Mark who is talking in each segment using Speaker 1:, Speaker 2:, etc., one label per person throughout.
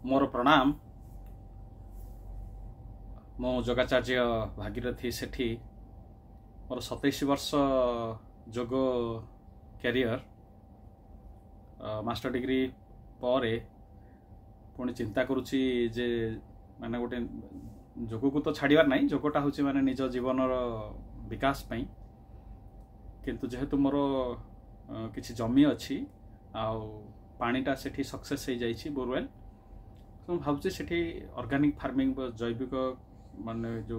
Speaker 1: मोर प्रणाम। मो योगाचार्य भागीरथी सेठी मोर 27 वर्ष जोग कैरियर मास्टर डिग्री पर पुणी चिंता करुच्ची जे माने गोटे जोग को तो छाड़ार ना जोगटा हूँ माने निज जीवन विकास पई किंतु जेहेतु मोर किछि जमी अच्छी आउ पानीटा सेठी सक्सेस हो जाइछि बोरवेल तो भावुँ सेठी ऑर्गेनिक फार्मिंग जैविक माने जो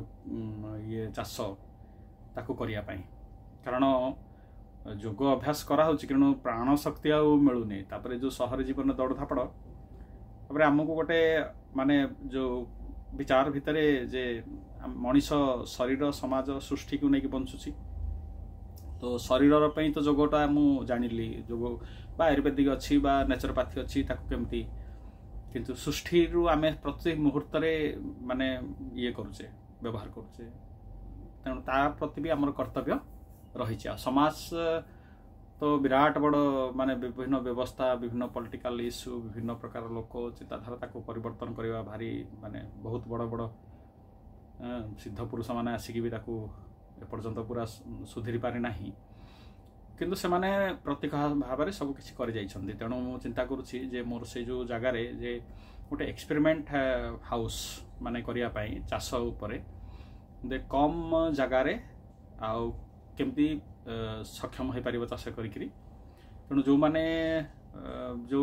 Speaker 1: ये चाष ताकू करिया पई कारण जोग अभ्यास करा होछि किनु प्राण शक्ति आ मिलुनी तापरे जो शहर जीवन दौड़ धापड़ तापरे हमको गोटे माने जो विचार भितरे जे मनीष शरीर समाज सृष्टि को लेकिन बंचुची तो शरीर पई तो जोगटा मु जानिली जोग बा आयुर्वेदिक अच्छी बा नेचुरोपैथी अच्छी ताकू केमती किंतु सृष्टि रु आमे प्रत्येक मुहूर्त रे माने ये करूचे व्यवहार करूचे तेणु ता प्रति भी आमर कर्तव्य रही समाज तो विराट बड़ माने विभिन्न व्यवस्था विभिन्न पॉलिटिकल इश्यू विभिन्न प्रकार लोक चिंताधारा ताको परिवर्तन करवा भारी माने बहुत बड़ बड़ सिद्ध पुरुष माने आसिक भी ताको एपर्यंत पूरा सुधीरी पारि नाही किंतु से माने प्रत्येक भाव में सब किसी कर जाइछन्ति तेणु मु चिंता करुछि जे मोर से जो जगार जे गोटे एक्सपेरिमेंट हाउस माने करिया पई चाष उपरे दे कम जगार आउ केमती सक्षम हो पार चाष करी तेणु जो माने जो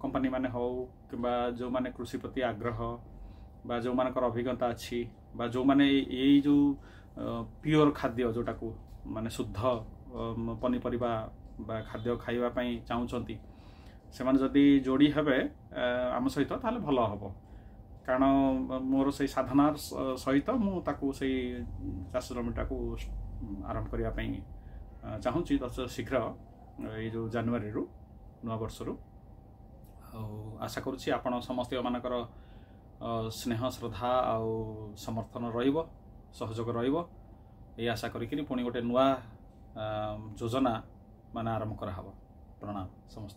Speaker 1: कंपनी माने हो कि जो माने कृषि प्रति आग्रह बा जो मानकर अभिज्ञता अच्छी बा जो माने यही जो प्योर खाद्य जोटा को माने शुद्ध पनीपरिबा बा खाद्य खाइबा पई चाहूचंती से माने जदि जोड़ी हेबे आम सहित ताले भल हबो कारण मोर से साधनार सहित मु ताकू से चाष जमीटा को आरंभ करिया पई चाहूची शीघ्र ये जो जनवरी रु नवा वर्ष रु आशा करुछि आपण समस्त मानकर स्नेह श्रद्धा आउ समर्थन रहिबो सहयोग रहिबो ये आशा करिकरी पुणी गोटे नुआ योजना मान आरंभ करा हबो। प्रणाम समस्त।